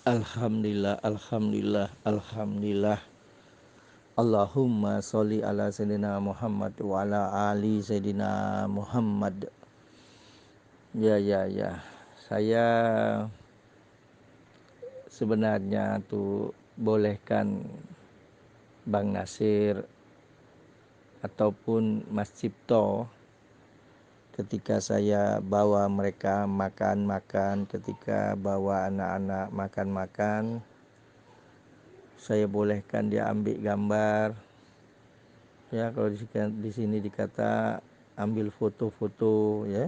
Alhamdulillah, alhamdulillah, alhamdulillah. Allahumma sholli ala sayyidina Muhammad wa ala ali sayyidina Muhammad. Ya. Saya sebenarnya tu bolehkan Bang Nasir ataupun Mas Cipto ketika saya bawa mereka makan-makan, ketika bawa anak-anak makan-makan, saya bolehkan dia ambil gambar. Ya, kalau di sini dikata ambil foto-foto, ya,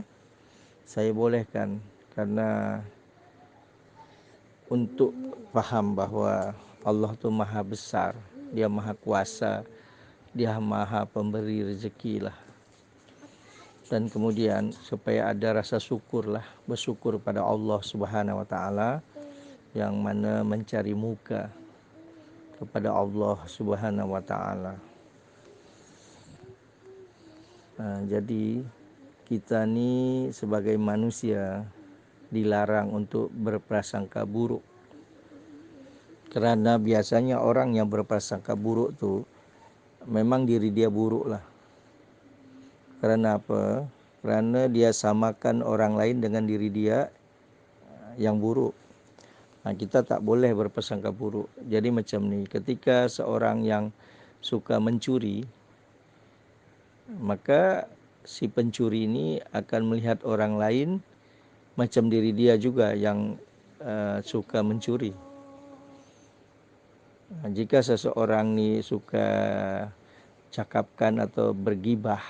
saya bolehkan karena untuk faham bahwa Allah tu maha besar, dia maha kuasa, dia maha pemberi rezeki lah. Dan kemudian supaya ada rasa syukur lah, bersyukur pada Allah Subhanahu Wa Taala yang mana mencari muka kepada Allah Subhanahu Wa Taala. Jadi kita ni sebagai manusia dilarang untuk berprasangka buruk. Kerana biasanya orang yang berprasangka buruk tu memang diri dia buruk lah. Kerana apa? Kerana dia samakan orang lain dengan diri dia yang buruk. Kita tak boleh berprasangka buruk. Jadi macam ni, ketika seorang yang suka mencuri, maka si pencuri ini akan melihat orang lain macam diri dia juga yang suka mencuri. Jika seseorang ni suka cakapkan atau gibah,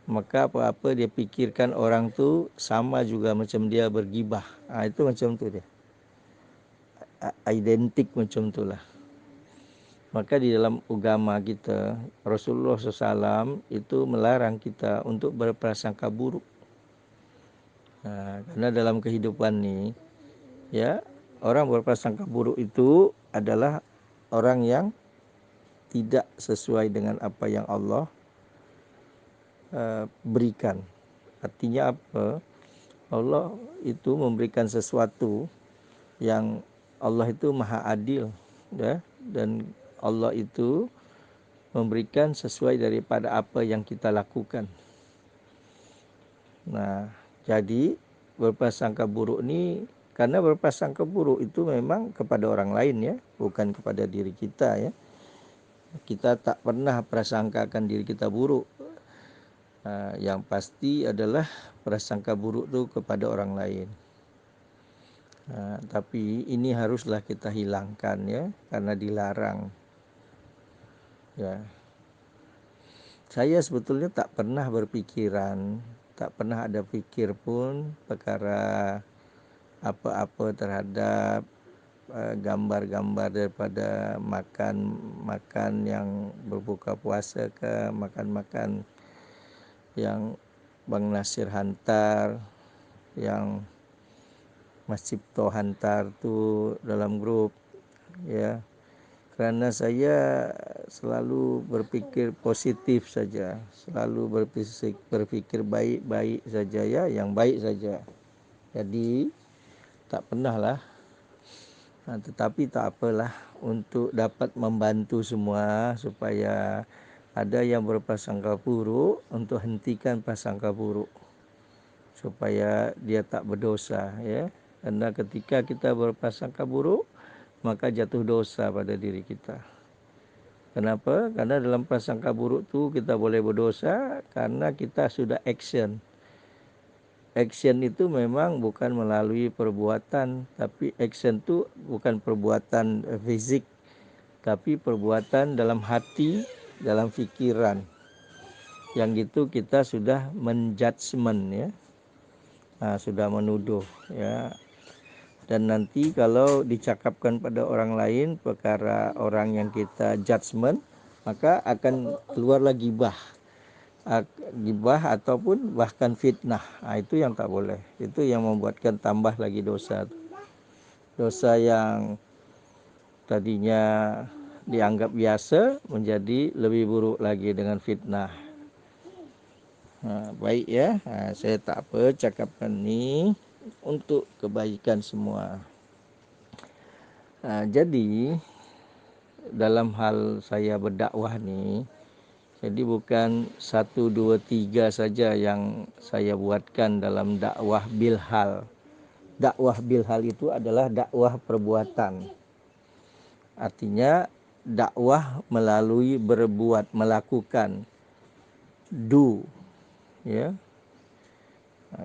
maka apa-apa dia fikirkan orang tu sama juga macam dia bergibah. Itu macam tu dia. Identik macam itulah. Maka di dalam agama kita, Rasulullah SAW itu melarang kita untuk berprasangka buruk. Karena dalam kehidupan ni, ya, orang berprasangka buruk itu adalah orang yang tidak sesuai dengan apa yang Allah berikan. Artinya apa? Allah itu memberikan sesuatu yang Allah itu maha adil, ya, dan Allah itu memberikan sesuai daripada apa yang kita lakukan. Jadi berprasangka buruk ni, karena berprasangka buruk itu memang kepada orang lain, ya, bukan kepada diri kita, ya. Kita tak pernah prasangkakan diri kita buruk. Yang pasti adalah prasangka buruk tu kepada orang lain. Tapi ini haruslah kita hilangkan, ya, karena dilarang. Ya. Saya sebetulnya tak pernah berpikiran, tak pernah ada fikir pun perkara apa-apa terhadap gambar-gambar daripada makan yang berbuka puasa ke, makan-makan yang Bang Nasir hantar, yang Mas Cipto hantar tu dalam grup, ya. Kerana saya selalu berfikir positif saja, selalu berfikir baik-baik saja, ya, yang baik saja. Jadi tak pernahlah. Tetapi tak apalah, untuk dapat membantu semua supaya ada yang berprasangka buruk, untuk hentikan prasangka buruk supaya dia tak berdosa, ya. Karena ketika kita berprasangka buruk, maka jatuh dosa pada diri kita. Kenapa? Karena dalam prasangka buruk tu kita boleh berdosa karena kita sudah action. Action itu memang bukan melalui perbuatan, tapi action tu bukan perbuatan fisik, tapi perbuatan dalam hati, dalam fikiran. Yang itu kita sudah menjudgement, ya. Sudah menuduh, ya. Dan nanti kalau dicakapkan pada orang lain perkara orang yang kita judgement, maka akan keluarlah gibah ataupun bahkan fitnah. Itu yang tak boleh. Itu yang membuatkan tambah lagi dosa. Dosa yang tadinya dianggap biasa menjadi lebih buruk lagi dengan fitnah. Baik, ya. Saya tak apa cakapkan ni untuk kebaikan semua. Jadi dalam hal saya berdakwah ni, jadi bukan 1, 2, 3 saja yang saya buatkan dalam dakwah bilhal. Dakwah bilhal itu adalah dakwah perbuatan. Artinya dakwah melalui berbuat, melakukan, do, ya.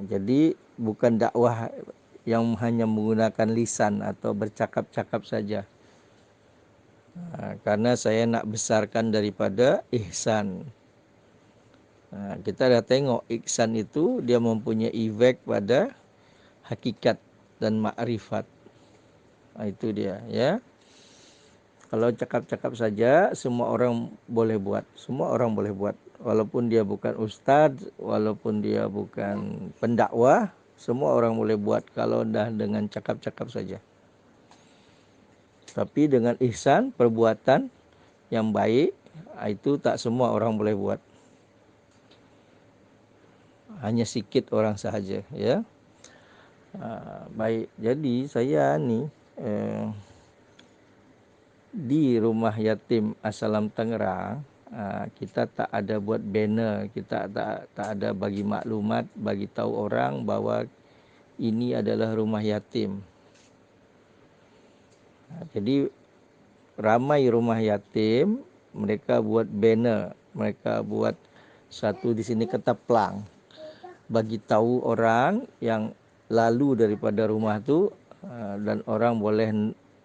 Jadi bukan dakwah yang hanya menggunakan lisan atau bercakap-cakap saja. Karena saya nak besarkan daripada ihsan. Kita dah tengok ihsan itu dia mempunyai efek pada hakikat dan makrifat. Itu dia, ya. Kalau cakap-cakap saja semua orang boleh buat. Semua orang boleh buat. Walaupun dia bukan ustaz, walaupun dia bukan pendakwah, semua orang boleh buat kalau dah dengan cakap-cakap saja. Tapi dengan ihsan, perbuatan yang baik, itu tak semua orang boleh buat. Hanya sikit orang sahaja, ya. Baik, jadi saya ni di Rumah Yatim Asalam Tangerang, kita tak ada buat banner, kita tak ada bagi maklumat, bagi tahu orang bahawa ini adalah rumah yatim. Jadi ramai rumah yatim, mereka buat banner, mereka buat satu di sini ketaplang, bagi tahu orang yang lalu daripada rumah tu, dan orang boleh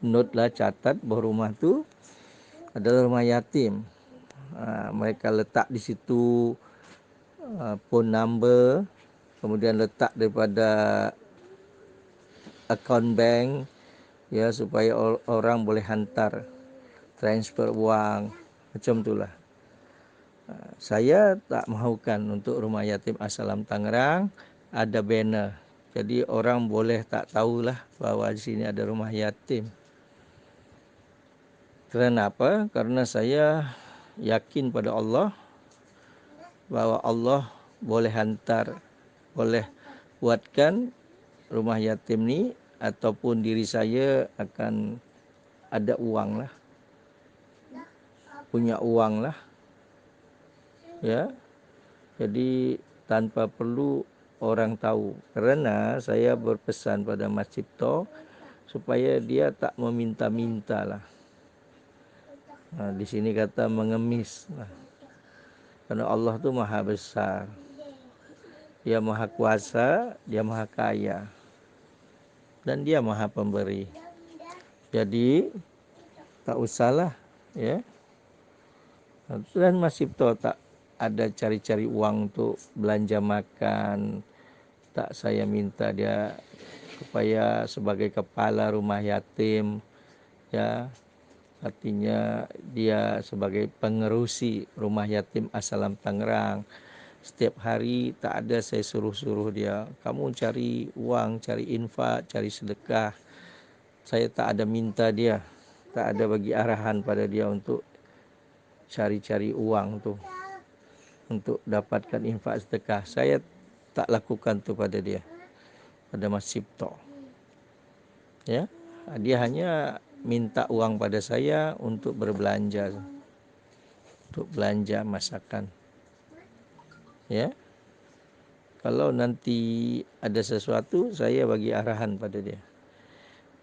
note lah, catat bahawa rumah tu adalah rumah yatim. Mereka letak di situ phone number, kemudian letak daripada account bank, ya, supaya orang boleh hantar, transfer wang, macam itulah. Saya tak mahukan untuk Rumah Yatim Asalam Tangerang ada banner. Jadi orang boleh tak tahulah bahawa di sini ada rumah yatim. Kerana apa? Karena saya yakin pada Allah bahawa Allah boleh hantar, boleh buatkan rumah yatim ni ataupun diri saya akan ada uang lah, punya uang lah, ya. Jadi tanpa perlu orang tahu. Kerana saya berpesan pada Mas Cipto supaya dia tak meminta-minta lah. Di sini kata mengemis lah. Kerana Allah tu maha besar, dia maha kuasa, dia maha kaya, dan dia maha pemberi. Jadi tak usahlah, ya. Dan Mas Cipto tak ada cari-cari uang untuk belanja makan. Tak saya minta dia supaya sebagai kepala rumah yatim, ya, artinya dia sebagai pengerusi Rumah Yatim Asalam Tangerang. Setiap hari tak ada saya suruh-suruh dia, kamu cari uang, cari infak, cari sedekah. Saya tak ada minta dia, tak ada bagi arahan pada dia untuk cari-cari uang tu, untuk dapatkan infak sedekah. Saya tak lakukan tu pada dia, pada Mas Cipto, ya. Dia hanya minta uang pada saya untuk berbelanja, untuk belanja masakan, ya. Kalau nanti ada sesuatu, saya bagi arahan pada dia.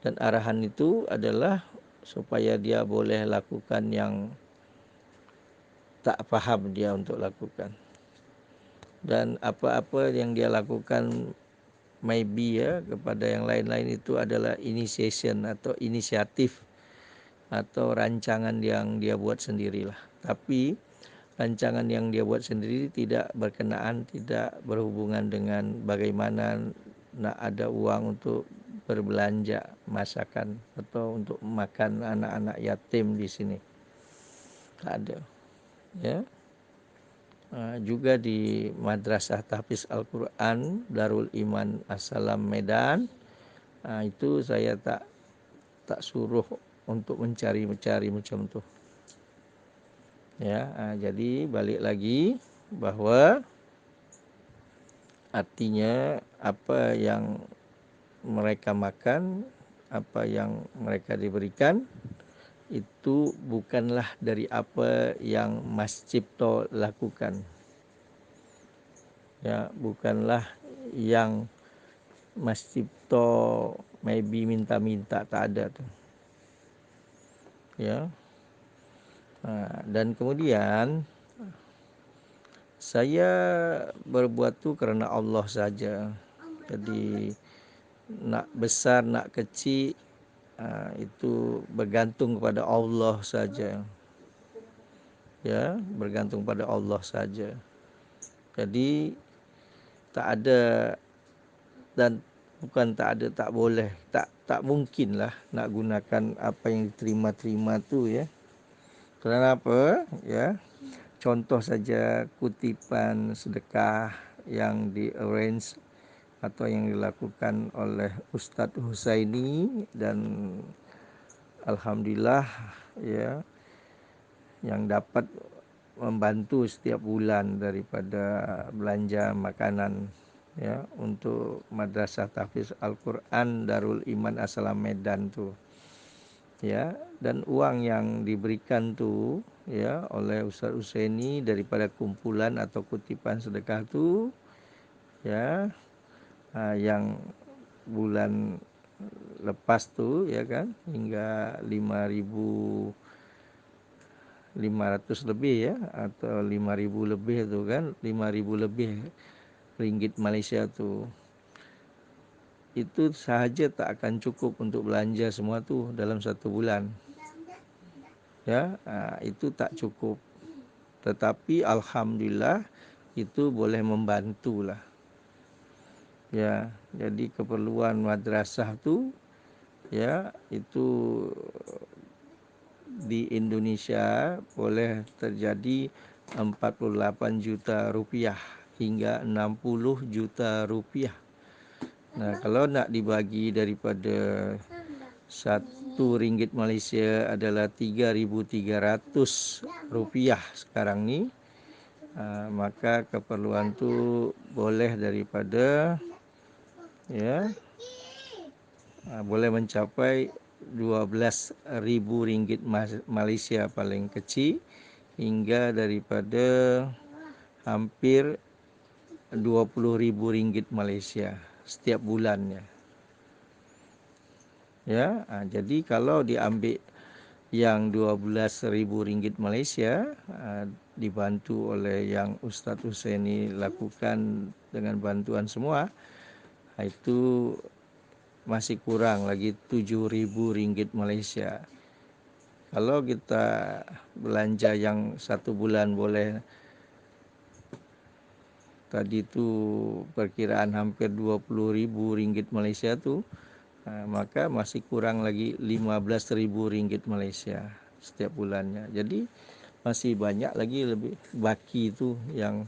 Dan arahan itu adalah supaya dia boleh lakukan yang tak faham dia untuk lakukan. Dan apa-apa yang dia lakukan maybe, ya, kepada yang lain-lain itu adalah initiation atau inisiatif atau rancangan yang dia buat sendirilah. Tapi rancangan yang dia buat sendiri tidak berkenaan, tidak berhubungan dengan bagaimana nak ada uang untuk berbelanja masakan atau untuk makan anak-anak yatim di sini. Tak ada, ya. Juga di Madrasah Tahfiz Al-Quran Darul Iman Asalam Medan, itu saya tak suruh untuk mencari-mencari macam tu, ya. Jadi balik lagi bahawa artinya apa yang mereka makan, apa yang mereka diberikan, itu bukanlah dari apa yang Mas Cipto lakukan. Ya, bukanlah yang Mas Cipto maybe minta-minta, tak ada tuh. Ya. Dan kemudian saya berbuat tu kerana Allah saja. Jadi nak besar nak kecil itu bergantung kepada Allah saja. Ya, bergantung pada Allah saja. Jadi tak ada, dan bukan tak ada, tak boleh, tak mungkinlah nak gunakan apa yang diterima-terima tu, ya. Kerana apa? Ya. Contoh saja kutipan sedekah yang di-arrange atau yang dilakukan oleh Ustadz Husaini, dan alhamdulillah, ya, yang dapat membantu setiap bulan daripada belanja makanan, ya, untuk Madrasah Tahfiz Al-Quran Darul Iman Assalam Medan tu. Ya, dan uang yang diberikan tu, ya, oleh Ustaz Husaini daripada kumpulan atau kutipan sedekah tu, ya, yang bulan lepas tu, ya kan, hingga 5.500 lebih, ya, atau 5.000 lebih tu kan, 5.000 lebih ringgit Malaysia tu, itu sahaja tak akan cukup untuk belanja semua tu dalam satu bulan. Ya, itu tak cukup. Tetapi alhamdulillah itu boleh membantulah. Ya, jadi keperluan madrasah tu, ya, itu di Indonesia boleh terjadi 48 juta rupiah hingga 60 juta rupiah. Nah, kalau nak dibagi daripada RM1 Malaysia adalah 3.300 rupiah sekarang ni, maka keperluan tu boleh daripada, ya, boleh mencapai RM12.000 Malaysia paling kecil, hingga daripada hampir RM20.000 Malaysia setiap bulannya. Ya, jadi kalau diambil yang RM12.000 Malaysia, dibantu oleh yang Ustaz Husaini lakukan dengan bantuan semua, itu masih kurang lagi RM7.000 Malaysia. Kalau kita belanja yang satu bulan boleh, tadi tu perkiraan hampir RM20.000 Malaysia tu, maka masih kurang lagi RM15.000 Malaysia setiap bulannya. Jadi masih banyak lagi lebih baki itu yang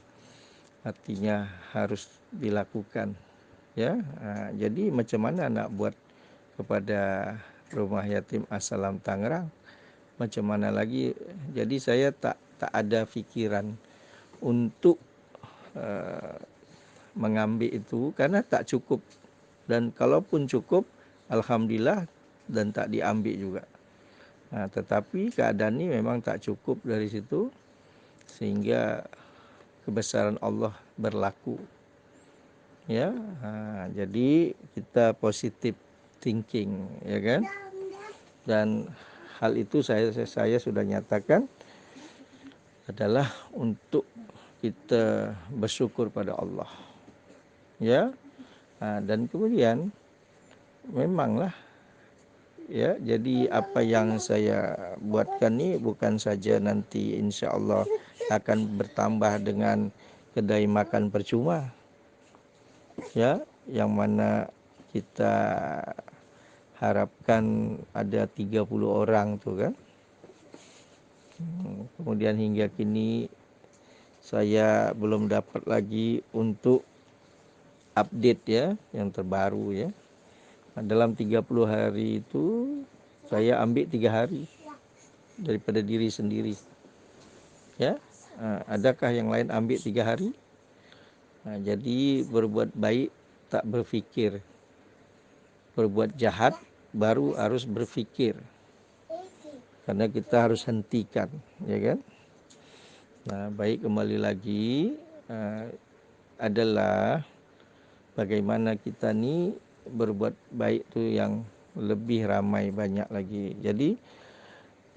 artinya harus dilakukan, ya. Jadi macam mana nak buat kepada Rumah Yatim Assalam Tangerang? Macam mana lagi? Jadi saya tak ada fikiran untuk mengambil itu karena tak cukup, dan kalaupun cukup alhamdulillah, dan tak diambil juga. Tetapi keadaan ini memang tak cukup dari situ, sehingga kebesaran Allah berlaku. Ya, jadi kita positive thinking, ya kan? Dan hal itu saya sudah nyatakan adalah untuk kita bersyukur pada Allah. Ya, dan kemudian memanglah, ya, jadi apa yang saya buatkan ni bukan saja nanti insya-Allah akan bertambah dengan kedai makan percuma, ya, yang mana kita harapkan ada 30 orang tu kan. Kemudian hingga kini saya belum dapat lagi untuk update, ya, yang terbaru, ya. Dalam 30 hari itu saya ambil 3 hari daripada diri sendiri, ya. Adakah yang lain ambil 3 hari? Jadi berbuat baik tak berfikir, berbuat jahat baru harus berpikir, karena kita harus hentikan, ya kan? Nah, baik, kembali lagi adalah bagaimana kita ni berbuat baik tu yang lebih ramai, banyak lagi. Jadi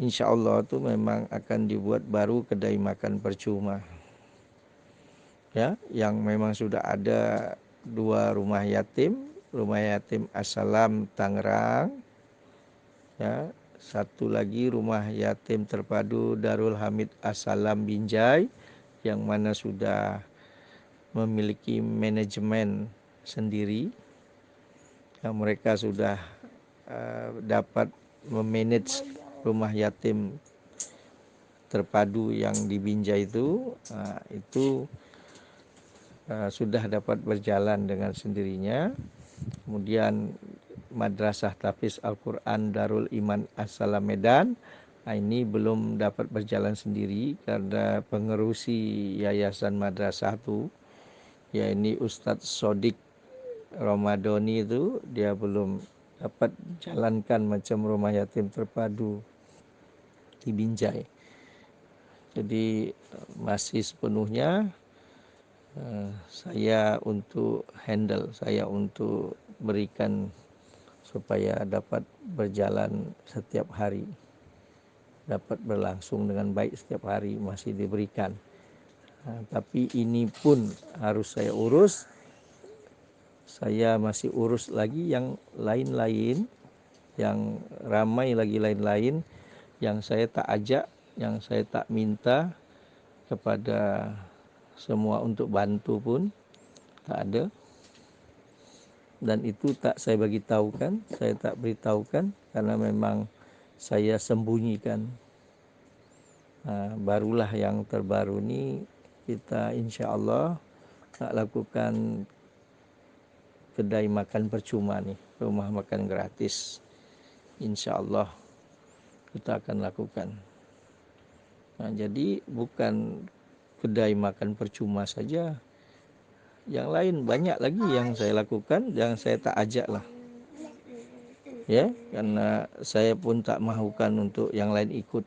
insya-Allah tu memang akan dibuat baru kedai makan percuma, ya, yang memang sudah ada 2 rumah yatim Assalam Tangerang, ya, satu lagi rumah yatim terpadu Darul Hamid Assalam Binjai, yang mana sudah memiliki manajemen sendiri, yang mereka sudah dapat memanage rumah yatim terpadu yang di Binjai itu sudah dapat berjalan dengan sendirinya. Kemudian Madrasah Tahfiz Al-Quran Darul Iman Assalam Medan, ini belum dapat berjalan sendiri karena pengerusi yayasan madrasah itu, ya, ini Ustadz Sodik Ramadhani itu, dia belum dapat jalankan macam rumah yatim terpadu di Binjai. Jadi masih sepenuhnya saya untuk handle, saya untuk berikan supaya dapat berjalan setiap hari, dapat berlangsung dengan baik setiap hari, masih diberikan. Tapi ini pun harus saya urus. Saya masih urus lagi yang lain-lain, yang ramai lagi lain-lain, yang saya tak ajak, yang saya tak minta kepada semua untuk bantu pun tak ada. Dan itu tak saya bagi tahukan, saya tak beritahukan, karena memang saya sembunyikan. Barulah yang terbaru ni kita insya-Allah nak lakukan kedai makan percuma ni, rumah makan gratis. Insya-Allah kita akan lakukan. Jadi bukan kedai makan percuma saja, yang lain banyak lagi yang saya lakukan, yang saya tak ajak lah, ya, karena saya pun tak mahukan untuk yang lain ikut.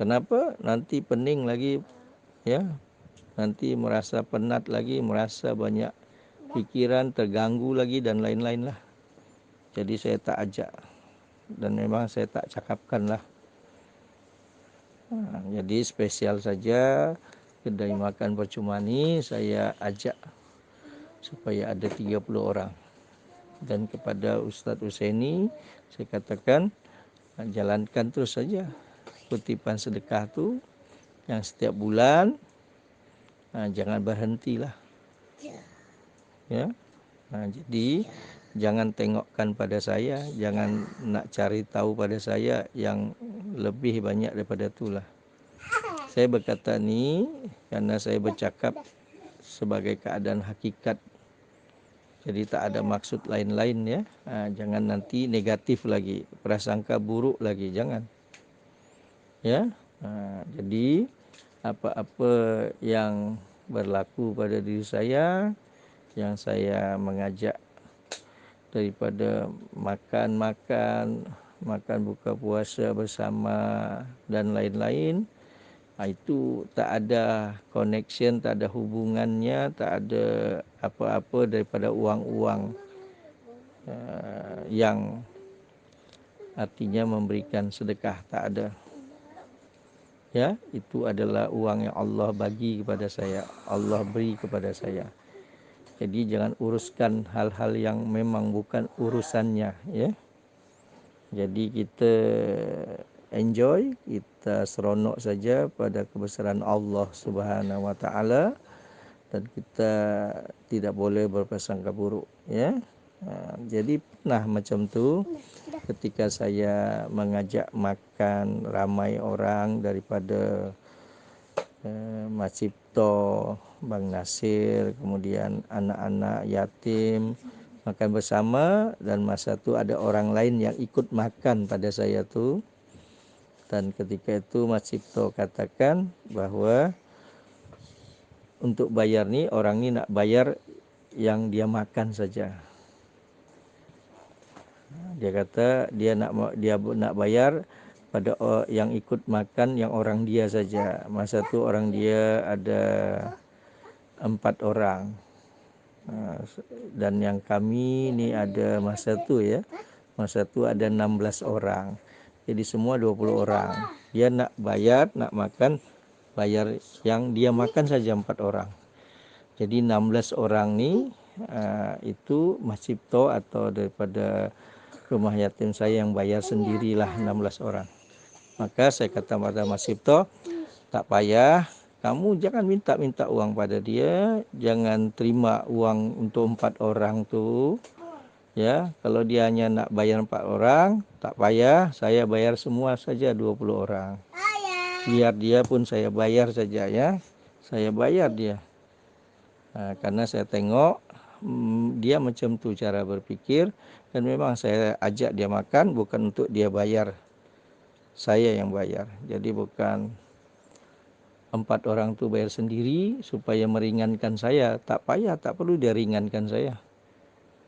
Kenapa? Nanti pening lagi, ya, nanti merasa penat lagi, merasa banyak pikiran, terganggu lagi dan lain-lain lah. Jadi saya tak ajak, dan memang saya tak cakapkan lah. Jadi spesial saja kedai makan percuma ni saya ajak supaya ada 30 orang. Dan kepada Ustaz Husaini saya katakan, jalankan terus saja kutipan sedekah tu yang setiap bulan, jangan berhentilah, ya. Jadi jangan tengokkan pada saya, jangan nak cari tahu pada saya yang lebih banyak daripada itulah. Saya berkata ni karena saya bercakap sebagai keadaan hakikat. Jadi tak ada maksud lain-lain, ya. Jangan nanti negatif lagi, prasangka buruk lagi, jangan. Ya. Jadi apa-apa yang berlaku pada diri saya, yang saya mengajak daripada makan buka puasa bersama dan lain-lain, itu tak ada connection, tak ada hubungannya, tak ada apa-apa daripada uang-uang yang artinya memberikan sedekah, tak ada. Ya, itu adalah uang yang Allah bagi kepada saya, Allah beri kepada saya. Jadi jangan uruskan hal-hal yang memang bukan urusannya, ya. Jadi kita enjoy, kita seronok saja pada kebesaran Allah Subhanahu wa taala, dan kita tidak boleh berprasangka buruk, ya. Jadi pernah macam tu ketika saya mengajak makan ramai orang daripada Mas Cipto, Bang Nasir, kemudian anak-anak yatim makan bersama, dan masa tu ada orang lain yang ikut makan pada saya tu. Dan ketika itu Mas Cipto katakan bahawa untuk bayar ni, orang ni nak bayar yang dia makan saja. Dia kata dia nak bayar pada yang ikut makan yang orang dia saja. Masa tu orang dia ada 4 orang. Dan yang kami ni ada masa tu ada 16 orang. Jadi semua 20 orang. Dia nak bayar, nak makan, bayar yang dia makan saja 4 orang. Jadi 16 orang ni itu Mas Cipto atau daripada rumah yatim saya yang bayar sendirilah 16 orang. Maka saya kata pada Mas Cipto, tak payah, kamu jangan minta uang pada dia, jangan terima uang untuk 4 orang tu. Ya, kalau dia hanya nak bayar 4 orang, tak payah, saya bayar semua saja 20 orang. Biar dia pun saya bayar saja ya. Saya bayar dia. Karena saya tengok dia macam tu cara berfikir, dan memang saya ajak dia makan bukan untuk dia bayar. Saya yang bayar. Jadi bukan 4 orang tu bayar sendiri supaya meringankan saya. Tak payah, tak perlu dia ringankan saya.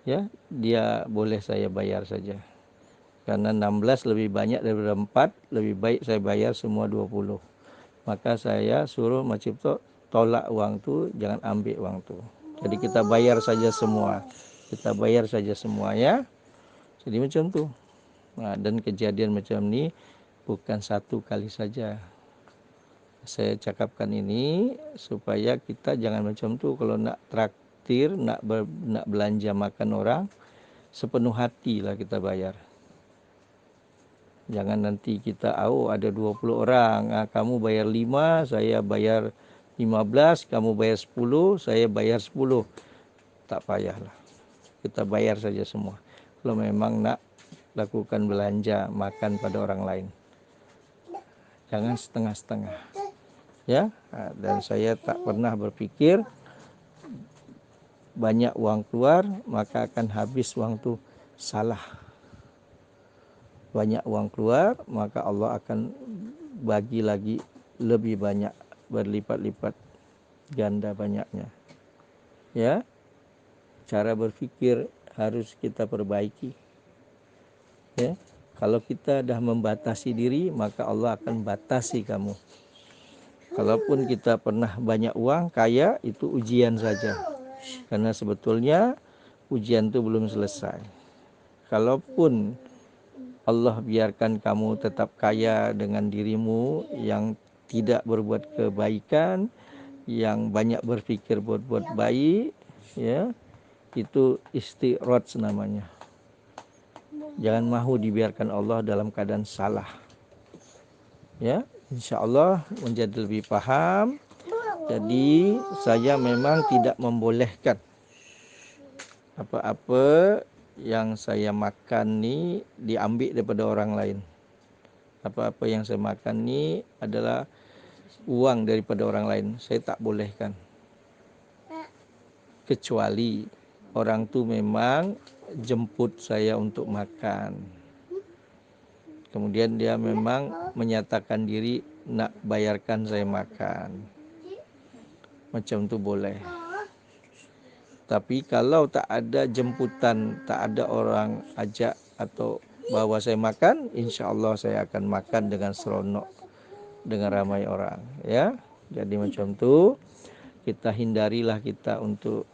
Ya, dia boleh saya bayar saja. Karena 16 lebih banyak daripada 4, lebih baik saya bayar semua 20. Maka saya suruh Mas Cipto tolak uang tu, jangan ambil uang tu. Jadi kita bayar saja semua. Kita bayar saja semua ya. Jadi macam tu. Dan kejadian macam ni bukan satu kali saja. Saya cakapkan ini supaya kita jangan macam tu. Kalau nak traktir, nak belanja makan orang, sepenuh hatilah kita bayar. Jangan nanti kita ada 20 orang, kamu bayar 5, saya bayar 15, kamu bayar 10, saya bayar 10. Tak payahlah. Kita bayar saja semua. Kalau memang nak lakukan belanja makan pada orang lain. Jangan setengah-setengah. Ya, dan saya tak pernah berpikir banyak uang keluar maka akan habis uang tu. Salah. Banyak uang keluar maka Allah akan bagi lagi lebih banyak, berlipat-lipat ganda banyaknya. Ya. Cara berfikir harus kita perbaiki. Ya. Kalau kita dah membatasi diri, maka Allah akan batasi kamu. Kalaupun kita pernah banyak uang, kaya, itu ujian saja. Karena sebetulnya ujian itu belum selesai. Kalaupun Allah biarkan kamu tetap kaya dengan dirimu yang tidak berbuat kebaikan, yang banyak berfikir buat baik, ya, itu istiraj namanya. Jangan mahu dibiarkan Allah dalam keadaan salah. Ya, insya-Allah menjadi lebih paham. Jadi saya memang tidak membolehkan apa-apa yang saya makan ni diambil daripada orang lain. Apa-apa yang saya makan ni adalah uang daripada orang lain. Saya tak bolehkan. Kecuali orang tu memang jemput saya untuk makan. Kemudian dia memang menyatakan diri nak bayarkan saya makan. Macam tu boleh. Tapi kalau tak ada jemputan, tak ada orang ajak atau bawa saya makan, insya-Allah saya akan makan dengan seronok dengan ramai orang, ya. Jadi macam tu, kita hindarilah kita untuk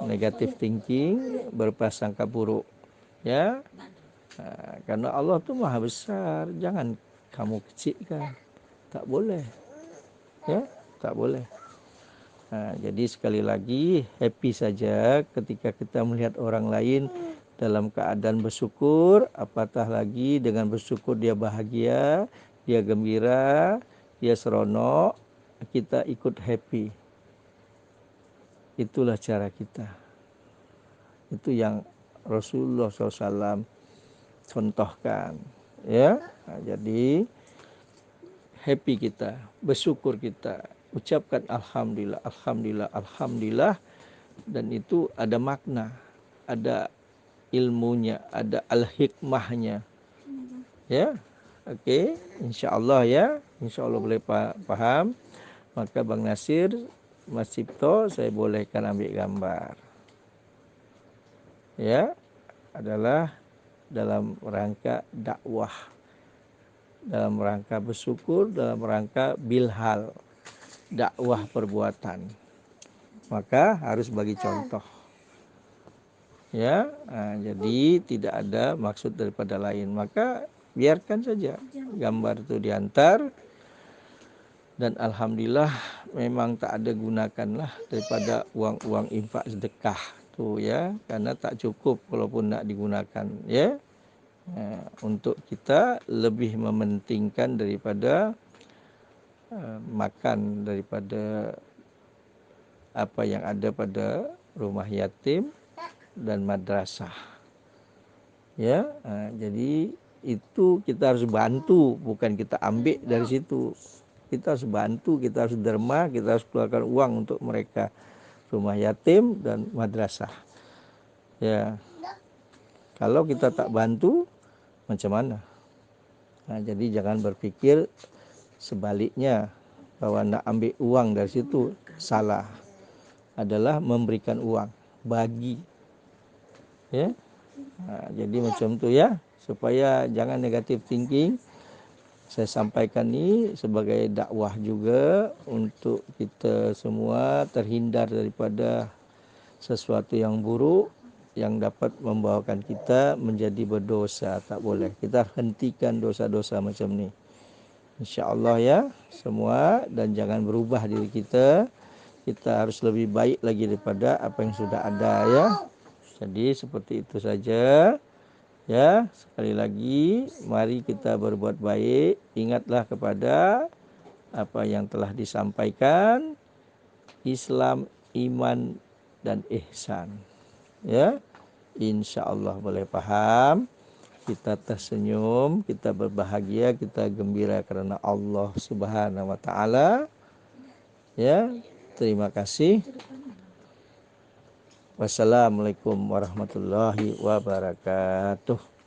negative thinking, berprasangka buruk, ya. Karena Allah tu Maha besar, jangan kamu kecilkan. Tak boleh. Ya, tak boleh. Jadi sekali lagi happy saja ketika kita melihat orang lain dalam keadaan bersyukur, apatah lagi dengan bersyukur dia bahagia, dia gembira, dia seronok, kita ikut happy. Itulah cara kita. Itu yang Rasulullah SAW contohkan, ya. Jadi happy kita, bersyukur kita, ucapkan alhamdulillah, alhamdulillah, alhamdulillah, dan itu ada makna, ada ilmunya, ada al-hikmahnya. Ya. Okey, insya-Allah ya. Insya-Allah boleh faham. Maka Bang Nasir, Mas Cipto, saya bolehkan ambil gambar. Ya. Adalah dalam rangka dakwah, dalam rangka bersyukur, dalam rangka bilhal, dakwah perbuatan. Maka harus bagi contoh. Ya, jadi tidak ada maksud daripada lain. Maka biarkan saja gambar itu diantar, dan alhamdulillah memang tak ada gunakanlah daripada uang-uang infak sedekah tu ya, karena tak cukup walaupun nak digunakan ya. Untuk kita lebih mementingkan daripada makan daripada apa yang ada pada rumah yatim dan madrasah ya. Jadi itu kita harus bantu, bukan kita ambil dari situ. Kita harus bantu, kita harus derma, kita harus keluarkan uang untuk mereka, rumah yatim dan madrasah ya. Kalau kita tak bantu macam mana? Jadi jangan berpikir sebaliknya bahwa nak ambil uang dari situ. Salah. Adalah memberikan uang, bagi ya. Jadi macam tu ya, supaya jangan negatif thinking. Saya sampaikan ni sebagai dakwah juga untuk kita semua terhindar daripada sesuatu yang buruk yang dapat membawakan kita menjadi berdosa. Tak boleh. Kita hentikan dosa-dosa macam ni, insya-Allah ya semua. Dan jangan berubah diri kita. Kita harus lebih baik lagi daripada apa yang sudah ada ya. Jadi seperti itu saja. Ya, sekali lagi mari kita berbuat baik. Ingatlah kepada apa yang telah disampaikan, Islam, iman dan ihsan. Ya. Insya-Allah boleh paham. Kita tersenyum, kita berbahagia, kita gembira kerana Allah Subhanahu wa taala. Ya. Terima kasih. Wassalamualaikum warahmatullahi wabarakatuh.